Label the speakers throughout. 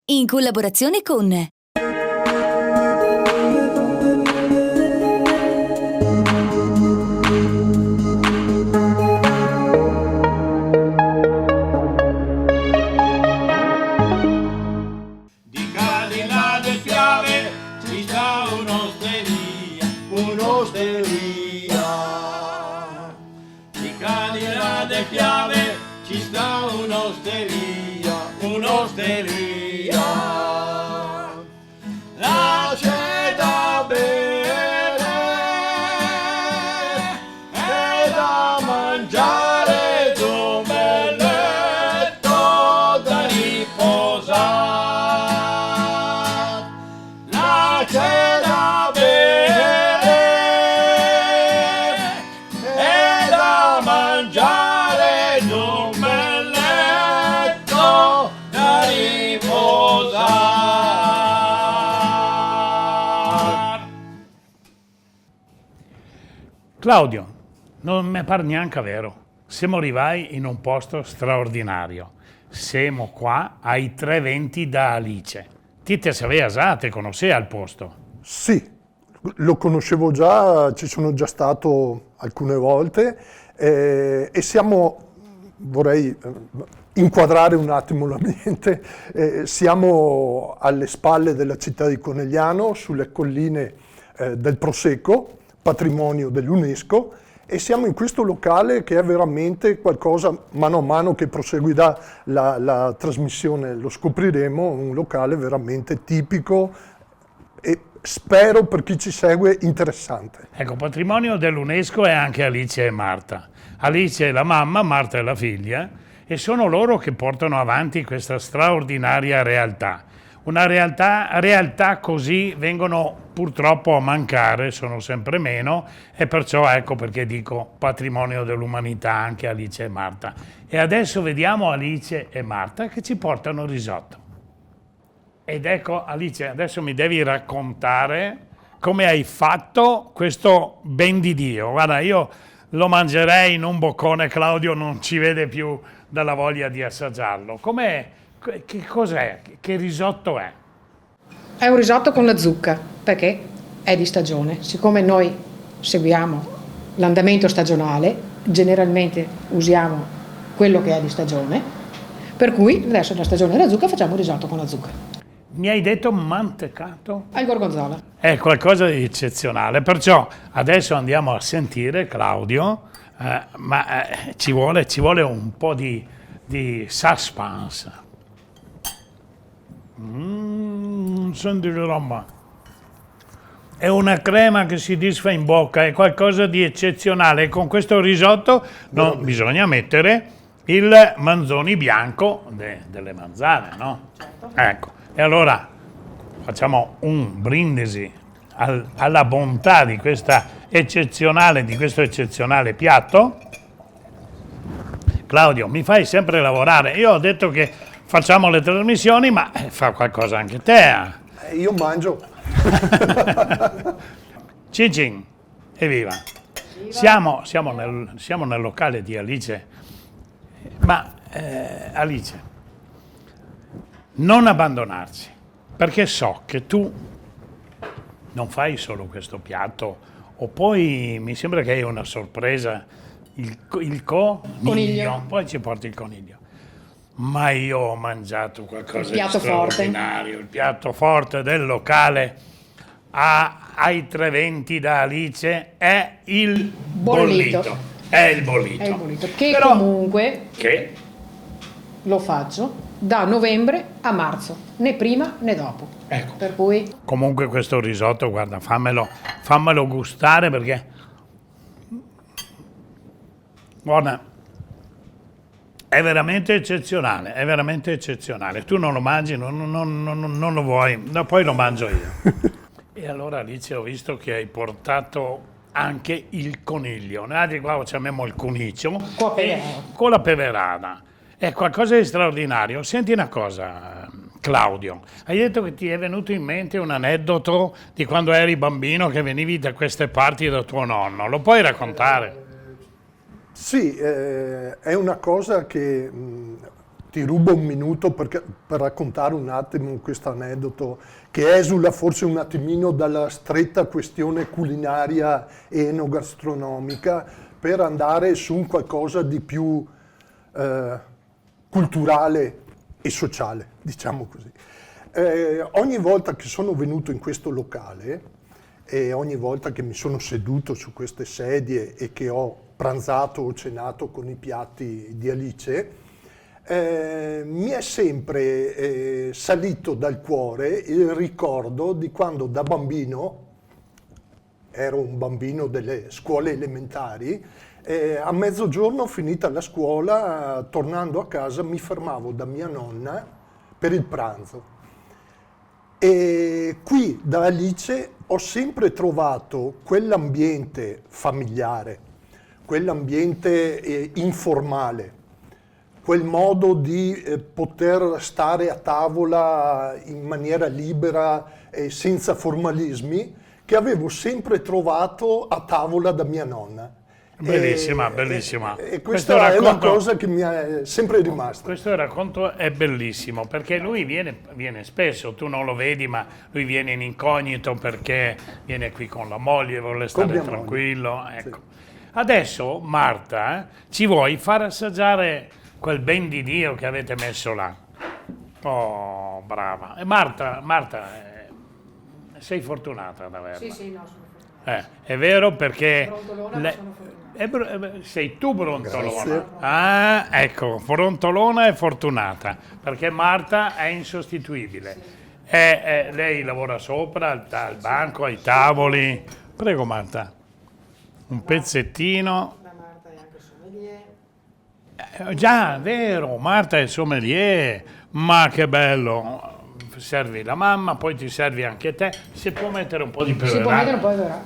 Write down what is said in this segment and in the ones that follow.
Speaker 1: in collaborazione con
Speaker 2: Di Cardinale del Piave ci sta un'osteria, un'osteria. Di Cardinale del Piave ci sta un'osteria, un'osteria. Là c'è da bere e da mangiare, un bel letto da riposare. Là c'è da bere e da mangiare, un bel letto da riposare.
Speaker 3: Claudio, non mi pare neanche vero. Siamo arrivati in un posto straordinario. Siamo qua ai 320 da Alice. Ti te sapeva già, te conosceva il posto?
Speaker 4: Sì, lo conoscevo già, ci sono già stato alcune volte e vorrei inquadrare un attimo l'ambiente, siamo alle spalle della città di Conegliano, sulle colline del Prosecco, patrimonio dell'UNESCO, e siamo in questo locale che è veramente qualcosa, mano a mano che proseguirà la trasmissione lo scopriremo, un locale veramente tipico e spero per chi ci segue interessante.
Speaker 3: Ecco, patrimonio dell'UNESCO è anche Alice e Marta. Alice è la mamma, Marta è la figlia, e sono loro che portano avanti questa straordinaria realtà. Una realtà così vengono purtroppo a mancare, sono sempre meno, e perciò ecco perché dico patrimonio dell'umanità anche Alice e Marta. E adesso vediamo Alice e Marta che ci portano risotto. Ed ecco Alice, adesso mi devi raccontare come hai fatto questo ben di Dio. Guarda, io lo mangerei in un boccone, Claudio non ci vede più dalla voglia di assaggiarlo. Com'è? Che cos'è? Che risotto è?
Speaker 5: È un risotto con la zucca, perché è di stagione. Siccome noi seguiamo l'andamento stagionale, generalmente usiamo quello che è di stagione, per cui adesso è la stagione della zucca, facciamo un risotto con la zucca.
Speaker 3: Mi hai detto mantecato?
Speaker 5: Al gorgonzola.
Speaker 3: È qualcosa di eccezionale, perciò adesso andiamo a sentire Claudio, ci vuole un po' di suspense. Senti che roba. È una crema che si disfa in bocca, è qualcosa di eccezionale. E con questo risotto bisogna mettere il manzoni bianco delle manzane, no?
Speaker 5: Certo.
Speaker 3: Ecco, e allora facciamo un brindisi alla bontà di questo eccezionale piatto. Claudio, mi fai sempre lavorare. Io ho detto che facciamo le trasmissioni, ma fa qualcosa anche te.
Speaker 4: Io mangio.
Speaker 3: Cin cin, evviva. Siamo nel locale di Alice, ma Alice, non abbandonarci, perché so che tu non fai solo questo piatto, o poi mi sembra che hai una sorpresa, il coniglio, poi ci porti il coniglio. Ma io ho mangiato qualcosa di straordinario, il piatto forte del locale ai 320 da Alice è il bollito. È il bollito.
Speaker 5: È il bollito, che
Speaker 3: Però,
Speaker 5: comunque
Speaker 3: che?
Speaker 5: lo faccio da novembre a marzo, né prima né dopo.
Speaker 3: Ecco.
Speaker 5: Per cui
Speaker 3: Comunque questo risotto, guarda, fammelo gustare perché... Guarda, è veramente eccezionale, è veramente eccezionale. Tu non lo mangi, non lo vuoi, no, poi lo mangio io. E allora Alice, ho visto che hai portato anche il coniglio. Noi altri qua chiamiamo il cuniccio. Con la peverada. È qualcosa di straordinario. Senti una cosa, Claudio. Hai detto che ti è venuto in mente un aneddoto di quando eri bambino, che venivi da queste parti da tuo nonno. Lo puoi raccontare?
Speaker 4: Sì, è una cosa che ti rubo un minuto per raccontare un attimo questo aneddoto che esula forse un attimino dalla stretta questione culinaria e enogastronomica per andare su un qualcosa di più culturale e sociale, diciamo così. Ogni volta che sono venuto in questo locale e ogni volta che mi sono seduto su queste sedie e che ho pranzato o cenato con i piatti di Alice, mi è sempre salito dal cuore il ricordo di quando da bambino, ero un bambino delle scuole elementari, a mezzogiorno, finita la scuola, tornando a casa, mi fermavo da mia nonna per il pranzo. E qui da Alice ho sempre trovato quell'ambiente familiare, quell'ambiente informale, quel modo di poter stare a tavola in maniera libera e senza formalismi che avevo sempre trovato a tavola da mia nonna.
Speaker 3: Bellissima, bellissima.
Speaker 4: E questa è una cosa che mi è sempre rimasta.
Speaker 3: Questo racconto è bellissimo perché lui viene spesso, tu non lo vedi, ma lui viene in incognito perché viene qui con la moglie, vuole stare tranquillo. Ecco. Sì. Adesso, Marta, ci vuoi far assaggiare quel ben di Dio che avete messo là? Oh, brava. E Marta, sei fortunata ad averla.
Speaker 5: Sì, no, sono fortunata.
Speaker 3: È vero perché
Speaker 5: Brontolona, sono fortunata.
Speaker 3: Sei tu brontolona.
Speaker 4: Grazie.
Speaker 3: Ah, ecco, brontolona e fortunata, perché Marta è insostituibile. Sì. Lei lavora sopra, al banco, ai tavoli. Prego Marta, un pezzettino.
Speaker 5: La Marta è anche sommelier.
Speaker 3: Già, vero, Marta è sommelier, ma che bello. Servi la mamma, poi ti servi anche te. Si può mettere un po' di peverà.
Speaker 5: Si può mettere un po' di peverà.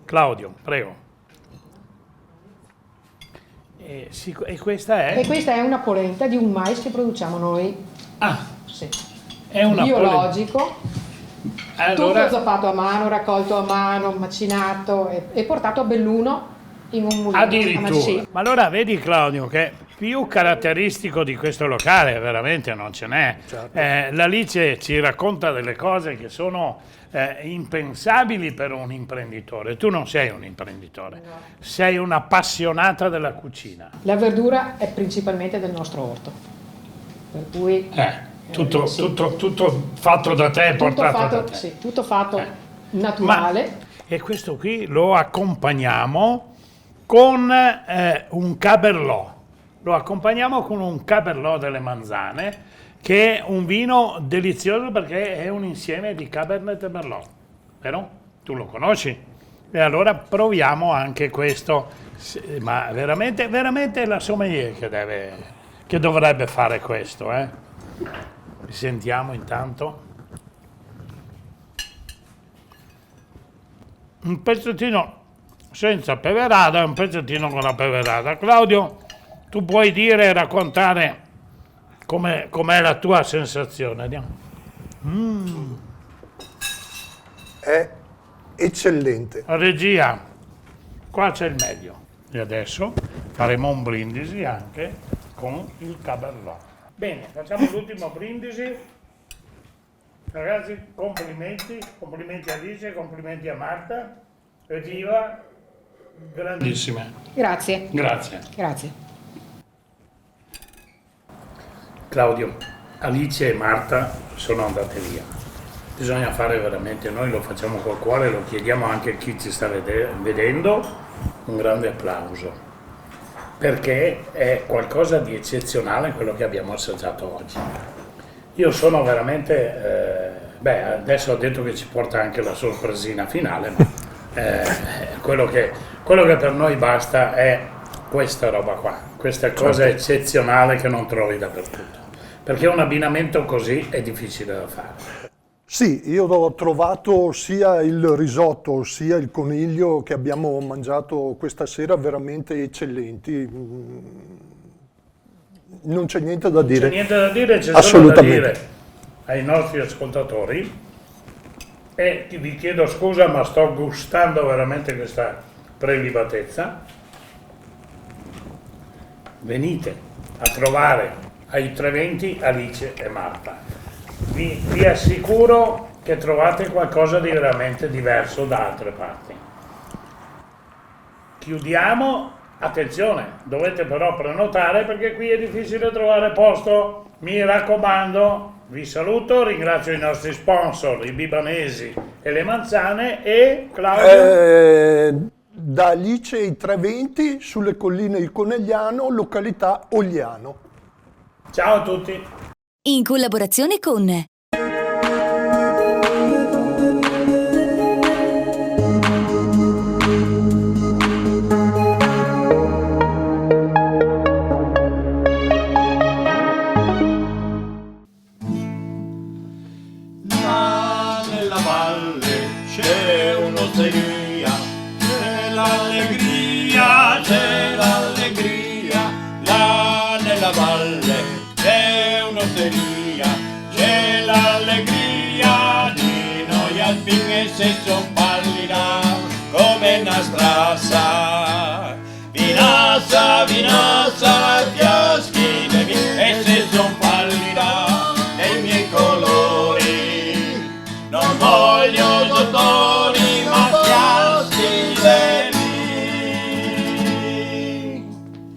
Speaker 3: Claudio, prego. E questa è?
Speaker 5: E questa è una polenta di un mais che produciamo noi.
Speaker 3: Ah,
Speaker 5: sì.
Speaker 3: È una
Speaker 5: biologico.
Speaker 3: Allora,
Speaker 5: tutto zappato a mano, raccolto a mano, macinato e portato a Belluno in un mulino.
Speaker 3: Addirittura. Ma allora vedi Claudio che più caratteristico di questo locale veramente non ce n'è. Certo. L'Alice ci racconta delle cose che sono impensabili per un imprenditore. Tu non sei un imprenditore, no. Sei un'appassionata della cucina.
Speaker 5: La verdura è principalmente del nostro orto, per cui
Speaker 3: tutto fatto da te, portato da te.
Speaker 5: Sì, tutto fatto naturale.
Speaker 3: E questo qui lo accompagniamo con un cabernet. Lo accompagniamo con un cabernet delle Manzane, che è un vino delizioso perché è un insieme di Cabernet e Merlot, vero? Tu lo conosci? E allora proviamo anche questo. Ma veramente è la sommelier che dovrebbe fare questo, Sentiamo intanto. Un pezzettino senza peverata e un pezzettino con la peverata. Claudio, tu puoi dire e raccontare com'è la tua sensazione? Andiamo.
Speaker 4: È eccellente.
Speaker 3: Regia, qua c'è il meglio. E adesso faremo un brindisi anche con il Cabernet. Bene, facciamo l'ultimo brindisi. Ragazzi, complimenti a Alice, complimenti a Marta. Evviva, grandissime.
Speaker 5: Grazie.
Speaker 3: Claudio, Alice e Marta sono andate via. Bisogna fare veramente, noi lo facciamo col cuore, lo chiediamo anche a chi ci sta vedendo, un grande applauso, perché è qualcosa di eccezionale quello che abbiamo assaggiato oggi. Io sono veramente, adesso ho detto che ci porta anche la sorpresina finale, ma quello che per noi basta è questa roba qua, questa cosa eccezionale che non trovi dappertutto. Perché un abbinamento così è difficile da fare.
Speaker 4: Sì, io ho trovato sia il risotto sia il coniglio che abbiamo mangiato questa sera veramente eccellenti. Non c'è niente da dire.
Speaker 3: C'è niente da dire, c'è solo da dire ai nostri ascoltatori. E vi chiedo scusa, ma sto gustando veramente questa prelibatezza. venite a trovare ai 320 Alice e Marta. Vi assicuro che trovate qualcosa di veramente diverso da altre parti. Chiudiamo, attenzione, dovete però prenotare perché qui è difficile trovare posto, mi raccomando. Vi saluto, ringrazio i nostri sponsor, i bibanesi e le manzane, e Claudio.
Speaker 4: Da Alice ai 320 sulle colline Il Conegliano, località Ogliano.
Speaker 3: Ciao a tutti.
Speaker 1: In collaborazione con
Speaker 2: Là nella valle c'è un'osteria, c'è l'allegria, c'è l'allegria. Là nella valle c'è un'osteria, c'è l'allegria di noi alpini e se son pallina come una strassa.